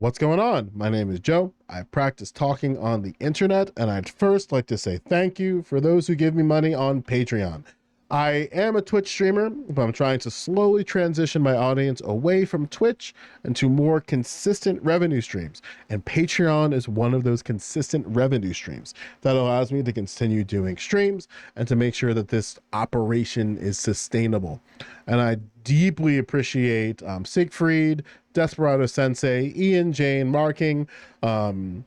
What's going on? My name is Joe. I practice talking on the internet, and I'd first like to say thank you for those who give me money on Patreon. I am a Twitch streamer, but I'm trying to slowly transition my audience away from Twitch into more consistent revenue streams. And Patreon is one of those consistent revenue streams that allows me to continue doing streams and to make sure that this operation is sustainable. And I deeply appreciate Siegfried, Desperado Sensei, Ian Jane Marking, Memtic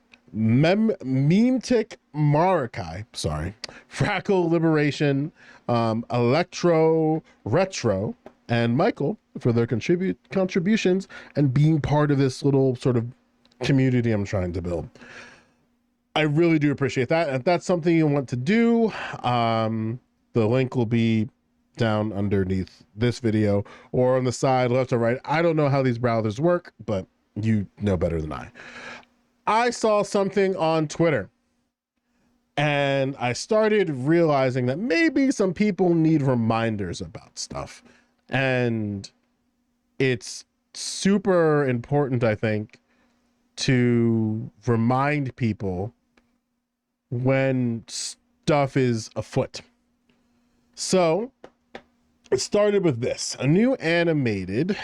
Marakai, sorry, Frackle Liberation, Electro Retro, and Michael for their contributions and being part of this little sort of community I'm trying to build. I really do appreciate that. And if that's something you want to do, the link will be down underneath this video or on the side, left or right. I don't know how these browsers work, but you know better than I saw something on Twitter and I started realizing that maybe some people need reminders about stuff. And it's super important, I think, to remind people when stuff is afoot. So it started with this, a new animated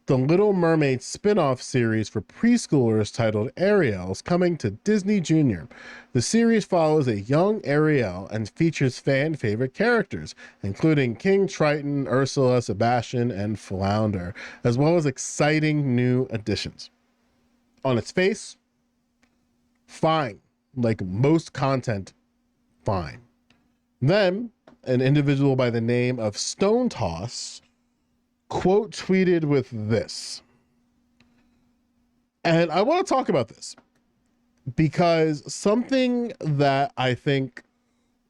The Little Mermaid spin-off series for preschoolers titled Ariel is coming to Disney Junior. The series follows a young Ariel and features fan favorite characters, including King Triton, Ursula, Sebastian, and Flounder, as well as exciting new additions. On its face, fine. Like most content, fine. Then, an individual by the name of Stone Toss quote tweeted with this. And I want to talk about this because something that I think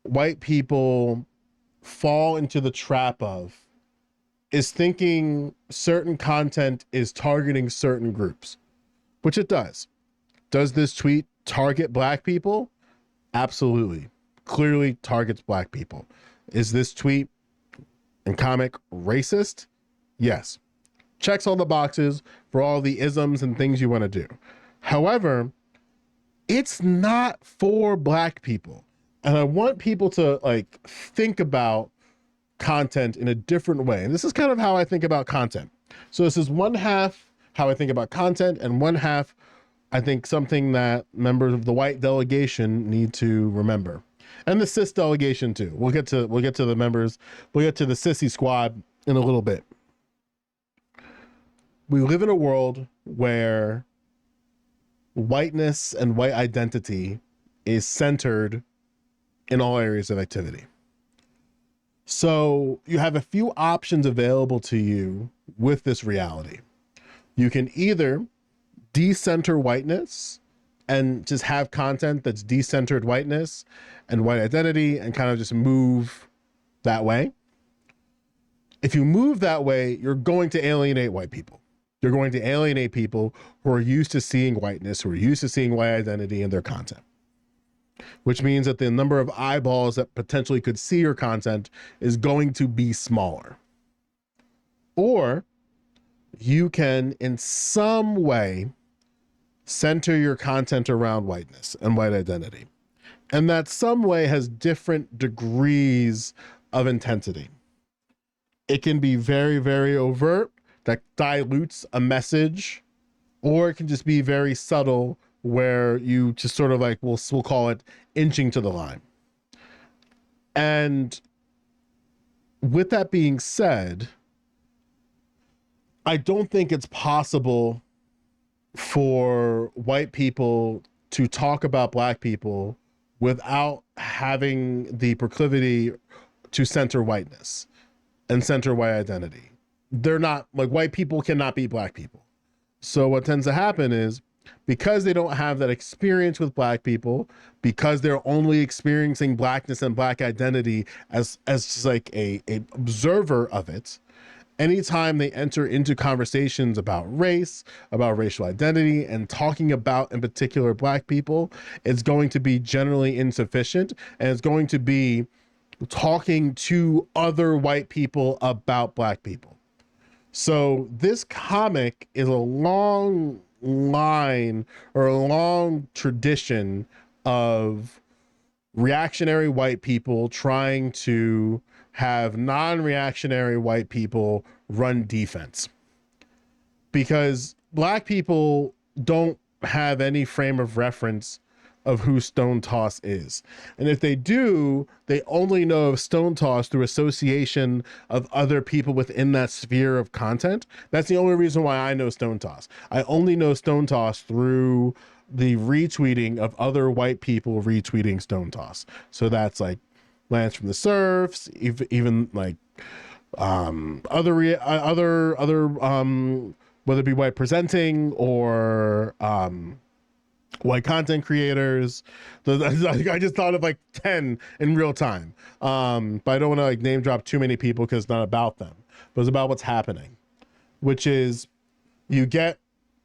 white people fall into the trap of is thinking certain content is targeting certain groups, which it does. Does this tweet target black people? Absolutely. Clearly targets black people. Is this tweet and comic racist? Yes. Checks all the boxes for all the isms and things you want to do. However, it's not for black people. And I want people to like think about content in a different way. And this is kind of how I think about content. So this is one half how I think about content and one half I think something that members of the white delegation need to remember. And the cis delegation too. We'll get to the members, we'll get to the sissy squad in a little bit. We live in a world where whiteness and white identity is centered in all areas of activity. So you have a few options available to you with this reality. You can either decenter whiteness and just have content that's decentered whiteness and white identity and kind of just move that way. If you move that way, you're going to alienate white people. You're going to alienate people who are used to seeing whiteness, who are used to seeing white identity in their content, which means that the number of eyeballs that potentially could see your content is going to be smaller. Or you can, in some way, center your content around whiteness and white identity. And that some way has different degrees of intensity. It can be very, very overt, that dilutes a message, or it can just be very subtle where you just sort of like, we'll call it inching to the line. And with that being said, I don't think it's possible for white people to talk about black people without having the proclivity to center whiteness and center white identity. They're not like white people cannot be black people. So what tends to happen is because they don't have that experience with black people, because they're only experiencing blackness and black identity as just like a observer of it, anytime they enter into conversations about race, about racial identity, and talking about in particular black people, it's going to be generally insufficient, and it's going to be talking to other white people about black people. So this comic is a long line or a long tradition of reactionary white people trying to have non-reactionary white people run defense, because black people don't have any frame of reference of who Stone Toss is. And if they do, they only know of Stone Toss through association of other people within that sphere of content. That's the only reason why I know Stone Toss. I only know Stone Toss through the retweeting of other white people retweeting Stone Toss. So that's like Lance from the Surfs, even like other whether it be white presenting or white content creators. I just thought of like 10 in real time. But I don't want to like name drop too many people because it's not about them, but it's about what's happening, which is you get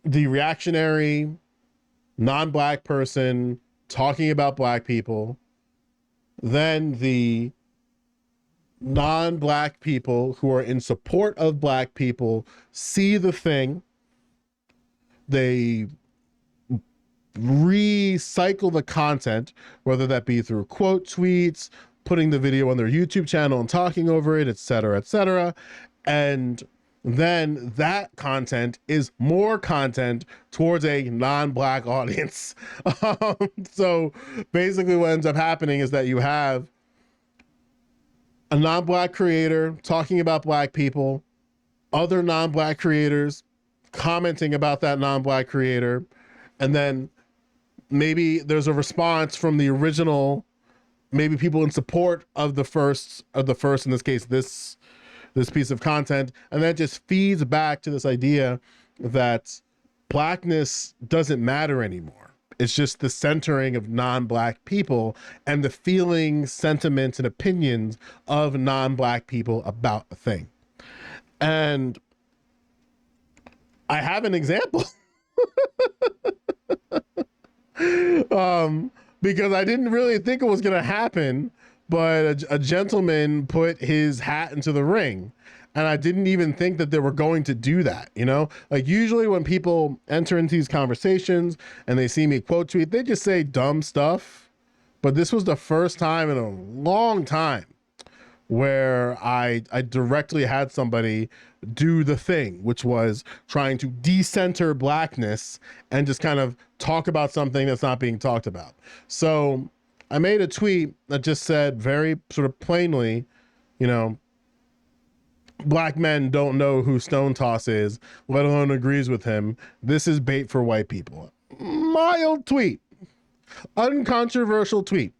the reactionary non-black person talking about black people, then the non-black people who are in support of black people see the thing, they recycle the content, whether that be through quote tweets, putting the video on their YouTube channel and talking over it, etc., etc. And then that content is more content towards a non-black audience. So basically what ends up happening is that you have a non-black creator talking about black people, other non-black creators commenting about that non-black creator, and then maybe there's a response from the original, maybe people in support of the first, in this case, this piece of content. And that just feeds back to this idea that blackness doesn't matter anymore. It's just the centering of non-black people and the feelings, sentiments, and opinions of non-black people about a thing. And I have an example. Because I didn't really think it was going to happen, but a gentleman put his hat into the ring, and I didn't even think that they were going to do that. You know, like usually when people enter into these conversations and they see me quote tweet, they just say dumb stuff. But this was the first time in a long time where I directly had somebody do the thing, which was trying to decenter blackness and just kind of talk about something that's not being talked about. So I made a tweet that just said very sort of plainly, you know, black men don't know who Stone Toss is, let alone agrees with him. This is bait for white people. Mild tweet, uncontroversial tweet.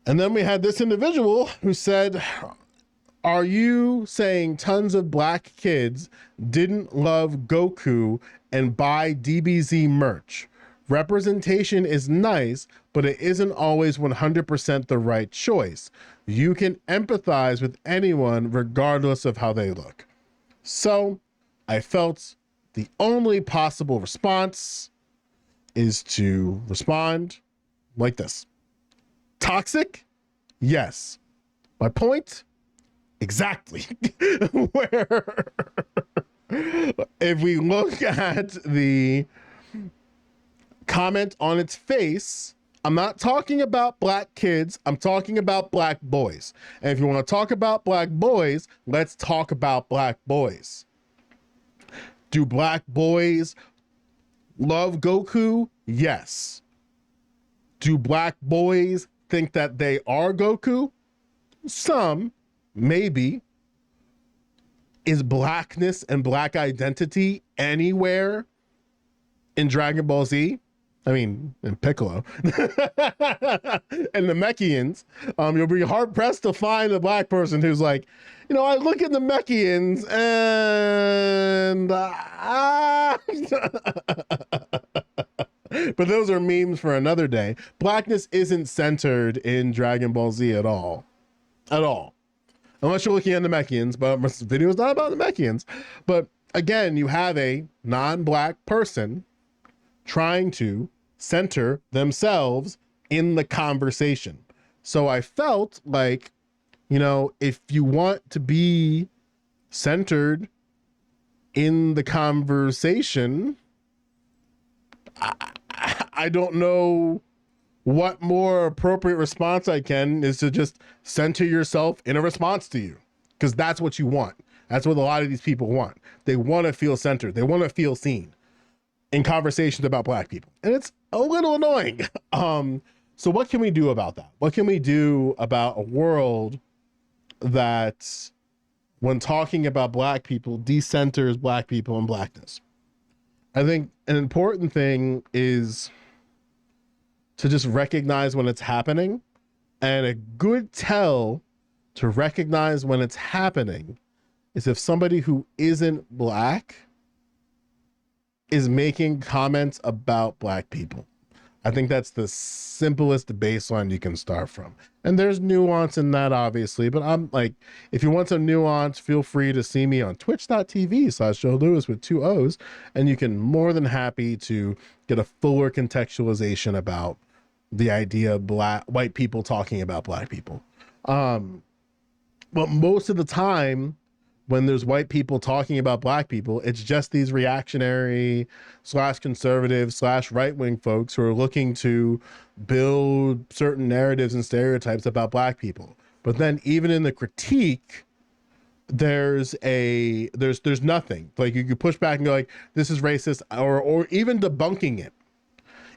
And then we had this individual who said, are you saying tons of black kids didn't love Goku and buy DBZ merch? Representation is nice, but it isn't always 100% the right choice. You can empathize with anyone regardless of how they look. So I felt the only possible response is to respond like this. Toxic? Yes. My point? Exactly. Where if we look at the comment on its face, I'm not talking about black kids, I'm talking about black boys. And if you want to talk about black boys, let's talk about black boys. Do black boys love Goku? Yes. Do black boys think that they are Goku? Some, maybe. Is blackness and black identity anywhere in Dragon Ball Z? I mean, in Piccolo. And the Namekians. You'll be hard pressed to find a black person who's like, you know, I look at the Namekians and but those are memes for another day. Blackness isn't centered in Dragon Ball Z at all. At all. Unless you're looking at the Namekians, but this video is not about the Namekians. But again, you have a non-black person trying to center themselves in the conversation. So I felt like, you know, if you want to be centered in the conversation, I don't know what more appropriate response I can is to just center yourself in a response to you, because that's what you want. That's what a lot of these people want. They want to feel centered. They want to feel seen in conversations about Black people. And it's a little annoying. So what can we do about that? What can we do about a world that, when talking about Black people, decenters Black people and Blackness? I think an important thing is to just recognize when it's happening. And a good tell to recognize when it's happening is if somebody who isn't Black is making comments about Black people. I think that's the simplest baseline you can start from. And there's nuance in that, obviously, but I'm like, if you want some nuance, feel free to see me on twitch.tv/Joe Lewis with 2 O's, and you can more than happy to get a fuller contextualization about the idea of white people talking about Black people. But most of the time, when there's white people talking about Black people, it's just these reactionary / conservative / right-wing folks who are looking to build certain narratives and stereotypes about Black people. But then even in the critique, there's nothing. Like, you could push back and go like, this is racist, or even debunking it.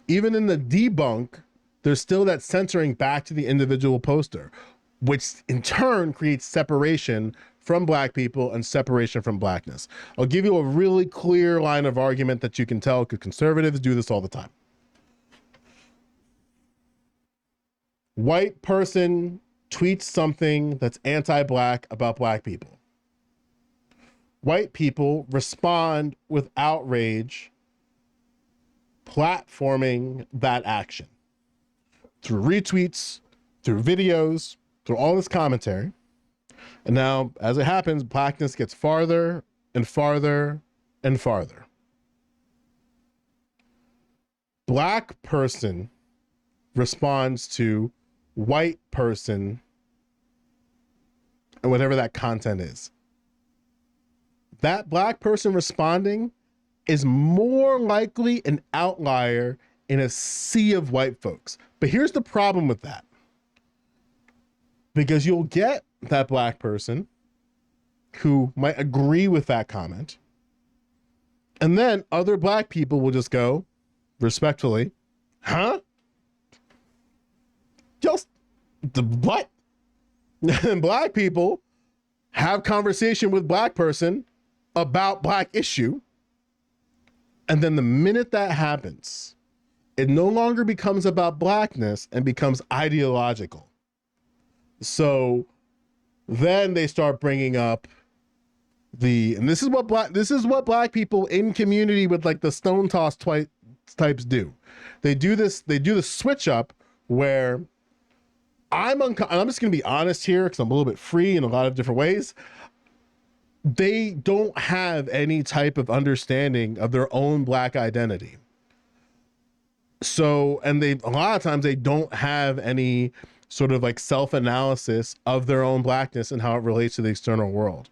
Even in the debunk, there's still that censoring back to the individual poster, which in turn creates separation from Black people and separation from Blackness. I'll give you a really clear line of argument that you can tell, because conservatives do this all the time. White person tweets something that's anti-Black about Black people. White people respond with outrage, platforming that action through retweets, through videos, through all this commentary. And now, as it happens, Blackness gets farther and farther and farther. Black person responds to white person and whatever that content is. That Black person responding is more likely an outlier in a sea of white folks. But here's the problem with that. Because you'll get that Black person who might agree with that comment, and then other Black people will just go respectfully, huh? Just the what? And Black people have conversation with Black person about Black issue. And then the minute that happens, it no longer becomes about Blackness and becomes ideological. So then they start bringing up and this is what Black people in community with like the stone toss types do. They do the switch up where I'm just going to be honest here, because I'm a little bit free in a lot of different ways. They don't have any type of understanding of their own Black identity. So, and a lot of times they don't have any sort of like self-analysis of their own Blackness and how it relates to the external world.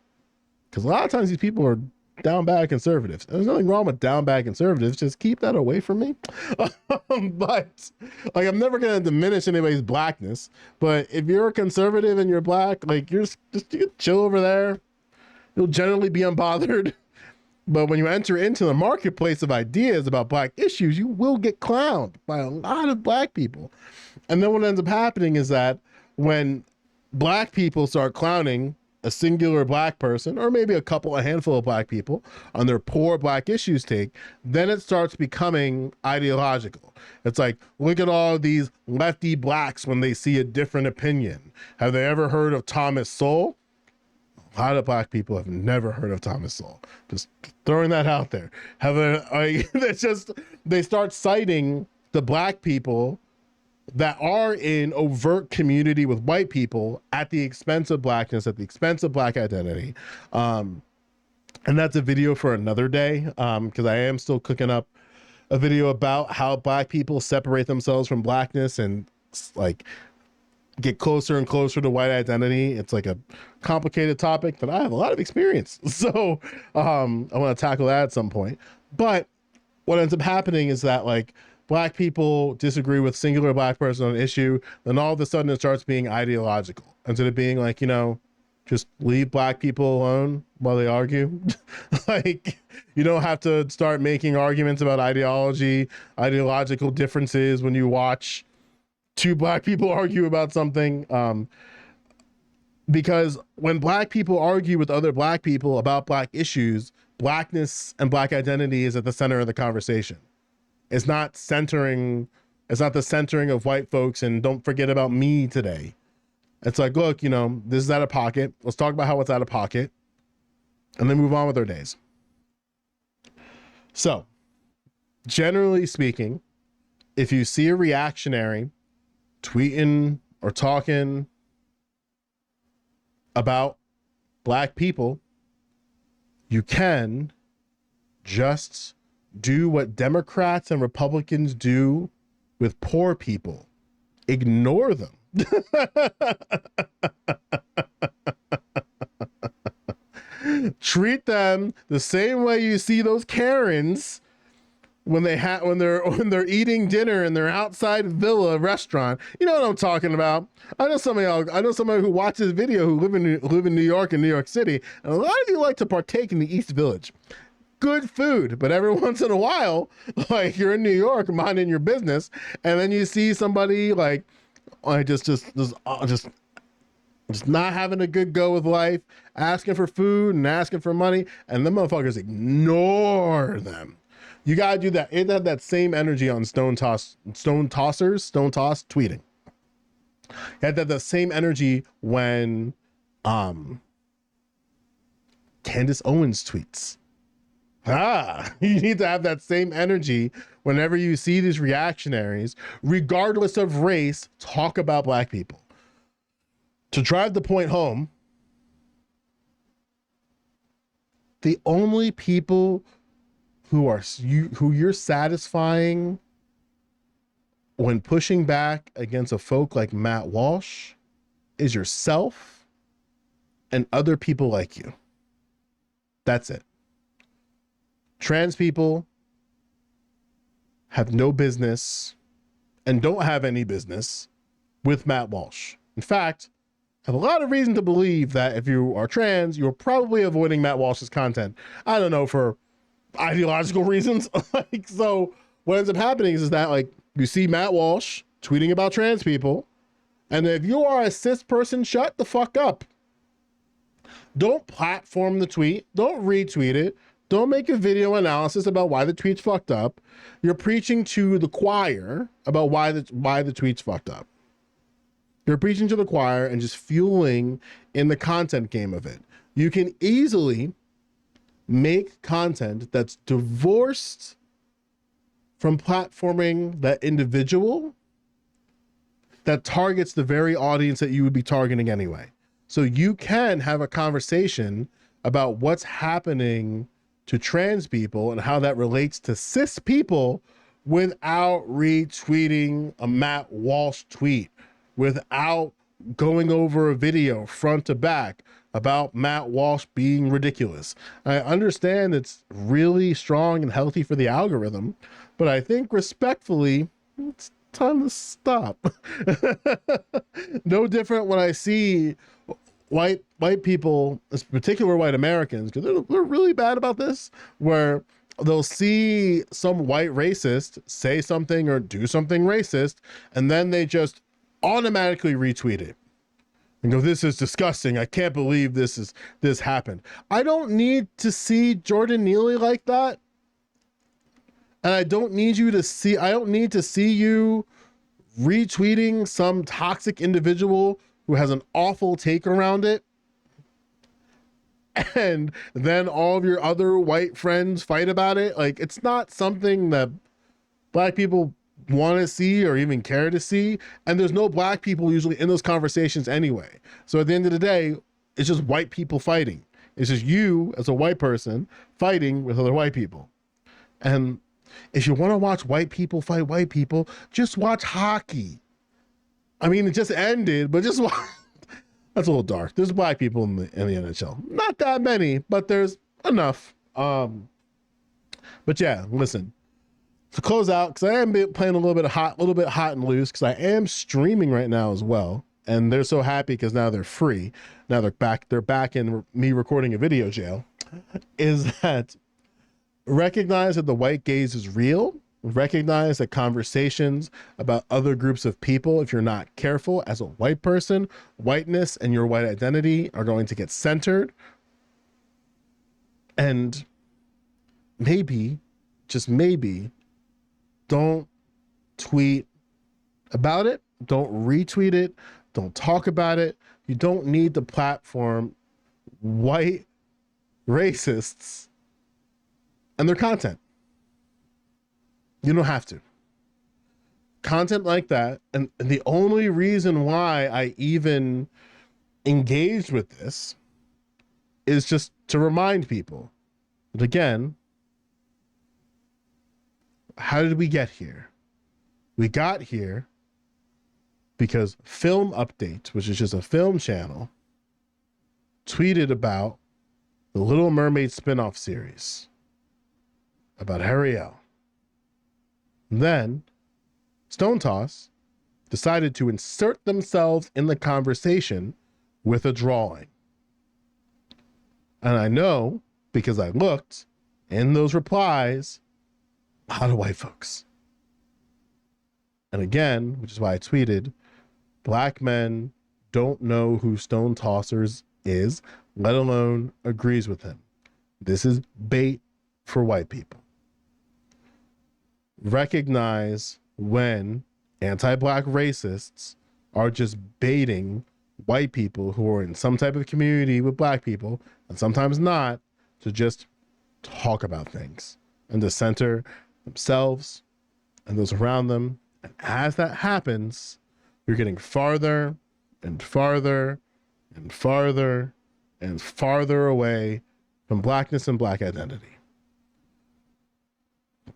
Because a lot of times these people are down bad conservatives. There's nothing wrong with down bad conservatives. Just keep that away from me. But like, I'm never going to diminish anybody's Blackness. But if you're a conservative and you're Black, like, you chill over there. You'll generally be unbothered. But when you enter into the marketplace of ideas about Black issues, you will get clowned by a lot of Black people. And then what ends up happening is that when Black people start clowning a singular Black person, or maybe a handful of Black people, on their poor Black issues take, then it starts becoming ideological. It's like, look at all these lefty Blacks when they see a different opinion. Have they ever heard of Thomas Sowell? A lot of Black people have never heard of Thomas Sowell. Just throwing that out there. They start citing the Black people that are in overt community with white people at the expense of Blackness, at the expense of Black identity. And that's a video for another day, because I am still cooking up a video about how Black people separate themselves from Blackness and like get closer and closer to white identity. It's like a complicated topic that I have a lot of experience. So I want to tackle that at some point. But what ends up happening is that like black people disagree with singular black person on an issue, then all of a sudden it starts being ideological instead of being like, you know, just leave black people alone while they argue. Like, you don't have to start making arguments about ideological differences when you watch two black people argue about something. Because when black people argue with other black people about black issues, blackness and black identity is at the center of the conversation. It's not the centering of white folks and don't forget about me today. It's like, look, you know, this is out of pocket. Let's talk about how it's out of pocket and then move on with our days. So, generally speaking, if you see a reactionary tweeting or talking about black people, you can just do what Democrats and Republicans do with poor people. Ignore them. Treat them the same way you see those Karens when they're eating dinner in their outside villa restaurant. You know what I'm talking about. I know somebody who watches video who live in New York and New York City, and a lot of you like to partake in the East Village. Good food, but every once in a while, like you're in New York minding your business, and then you see somebody like just not having a good go with life, asking for food and asking for money, and the motherfuckers ignore them. You gotta do that. It had that same energy on stone toss tweeting. You had that same energy when Candace Owens tweets. You need to have that same energy whenever you see these reactionaries, regardless of race, talk about black people. To drive the point home, the only people who you're satisfying when pushing back against a folk like Matt Walsh is yourself and other people like you. That's it. Trans people have no business and don't have any business with Matt Walsh. In fact, I have a lot of reason to believe that if you are trans, you're probably avoiding Matt Walsh's content. I don't know, for ideological reasons. Like, so what ends up happening is that like you see Matt Walsh tweeting about trans people, and if you are a cis person, shut the fuck up. Don't platform the tweet. Don't retweet it. Don't make a video analysis about why the tweet's fucked up. You're preaching to the choir about why the tweet's fucked up. You're preaching to the choir and just fueling in the content game of it. You can easily make content that's divorced from platforming that individual that targets the very audience that you would be targeting anyway. So you can have a conversation about what's happening to trans people and how that relates to cis people without retweeting a Matt Walsh tweet, without going over a video front to back about Matt Walsh being ridiculous. I understand it's really strong and healthy for the algorithm, but I think respectfully, it's time to stop. No different when I see white people, in particular white Americans, because they're really bad about this, where they'll see some white racist say something or do something racist, and then they just automatically retweet it and go, "This is disgusting. I can't believe this happened." I don't need to see Jordan Neely like that. And I don't need to see you retweeting some toxic individual who has an awful take around it, and then all of your other white friends fight about it. Like, it's not something that black people want to see or even care to see. And there's no black people usually in those conversations anyway. So at the end of the day, it's just white people fighting. It's just you as a white person fighting with other white people. And if you want to watch white people fight white people, just watch hockey. I mean, it just ended, but just that's a little dark. There's black people in the NHL. Not that many, but there's enough. But yeah, listen. To close out, because I am playing a little bit hot and loose, because I am streaming right now as well, and they're so happy because now they're free. Now they're back in me recording a video jail. Is that recognize that the white gaze is real? Recognize that conversations about other groups of people, if you're not careful as a white person, whiteness and your white identity are going to get centered. And maybe, just maybe, don't tweet about it. Don't retweet it. Don't talk about it. You don't need to platform white racists and their content. You don't have to. Content like that, and the only reason why I even engaged with this is just to remind people that, again, how did we get here? We got here because Film Update, which is just a film channel, tweeted about the Little Mermaid spin-off series about Ariel. Then Stone Toss decided to insert themselves in the conversation with a drawing. And I know, because I looked in those replies, a lot of white folks. And again, which is why I tweeted, black men don't know who Stone Tossers is, let alone agrees with him. This is bait for white people. Recognize when anti-black racists are just baiting white people who are in some type of community with black people, and sometimes not, to just talk about things and to center themselves and those around them. And as that happens, you're getting farther and farther and farther and farther away from blackness and black identity.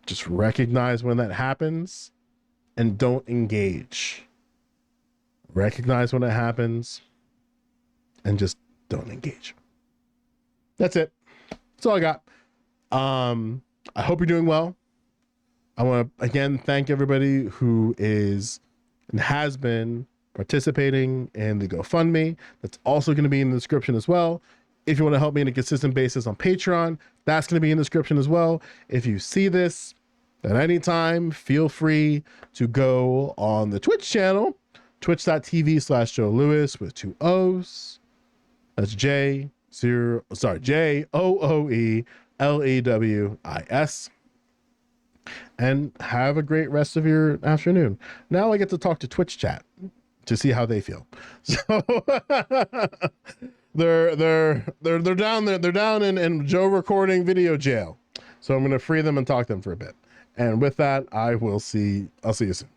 Just recognize when that happens and don't engage. Recognize when it happens and just don't engage. That's it. That's all I got. I hope you're doing well. I want to again thank everybody who is and has been participating in the GoFundMe. That's also going to be in the description as well. If you want to help me on a consistent basis on Patreon, that's going to be in the description as well. If you see this at any time, feel free to go on the Twitch channel, twitch.tv/Joe Lewis with 2 O's. That's JOOELEWIS. And have a great rest of your afternoon. Now I get to talk to Twitch chat to see how they feel. So they're down there. They're down in Joe recording video jail. So I'm going to free them and talk to them for a bit. And with that, I'll see you soon.